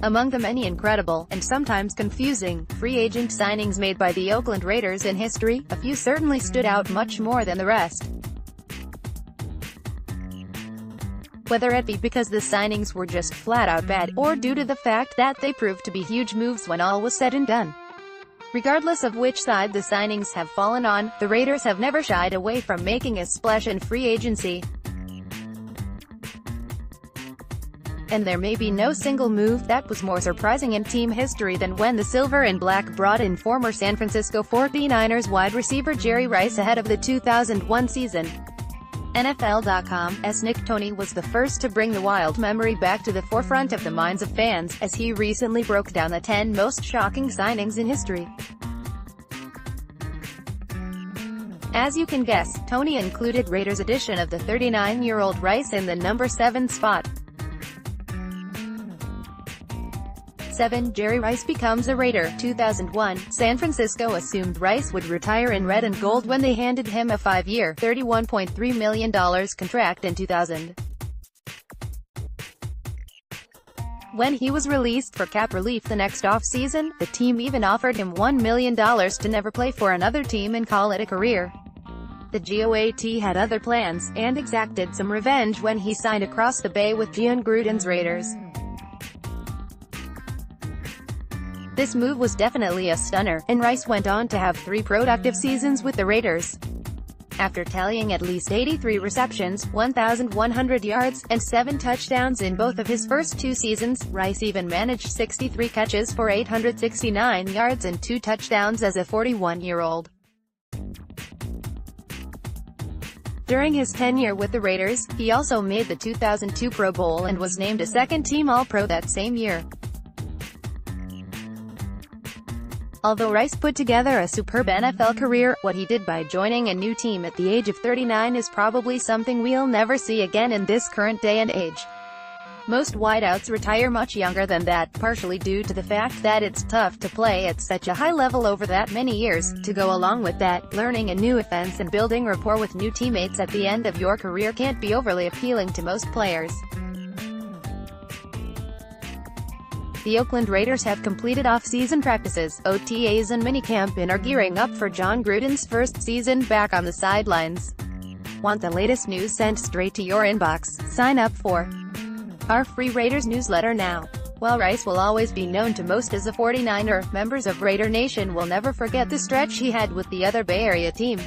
Among the many incredible, and sometimes confusing, free agent signings made by the Oakland Raiders in history, a few certainly stood out much more than the rest. Whether it be because the signings were just flat-out bad, or due to the fact that they proved to be huge moves when all was said and done. Regardless of which side the signings have fallen on, the Raiders have never shied away from making a splash in free agency. And there may be no single move that was more surprising in team history than when the Silver and Black brought in former San Francisco 49ers wide receiver Jerry Rice ahead of the 2001 season. NFL.com's Nick Toney was the first to bring the wild memory back to the forefront of the minds of fans, as he recently broke down the 10 most shocking signings in history. As you can guess, Toney included Raiders' addition of the 39-year-old Rice in the number 7 spot. 7. Jerry Rice becomes a Raider. 2001, San Francisco assumed Rice would retire in red and gold when they handed him a 5-year, $31.3 million contract in 2000. When he was released for cap relief the next off-season, the team even offered him $1 million to never play for another team and call it a career. The GOAT had other plans, and exacted some revenge when he signed across the bay with Jon Gruden's Raiders. This move was definitely a stunner, and Rice went on to have 3 productive seasons with the Raiders. After tallying at least 83 receptions, 1,100 yards, and 7 touchdowns in both of his first 2 seasons, Rice even managed 63 catches for 869 yards and 2 touchdowns as a 41-year-old. During his tenure with the Raiders, he also made the 2002 Pro Bowl and was named a second-team All-Pro that same year. Although Rice put together a superb NFL career, what he did by joining a new team at the age of 39 is probably something we'll never see again in this current day and age. Most wideouts retire much younger than that, partially due to the fact that it's tough to play at such a high level over that many years. To go along with that, learning a new offense and building rapport with new teammates at the end of your career can't be overly appealing to most players. The Oakland Raiders have completed off-season practices, OTAs and minicamp and are gearing up for Jon Gruden's first season back on the sidelines. Want the latest news sent straight to your inbox? Sign up for our free Raiders newsletter now. While Rice will always be known to most as a 49er, members of Raider Nation will never forget the stretch he had with the other Bay Area team.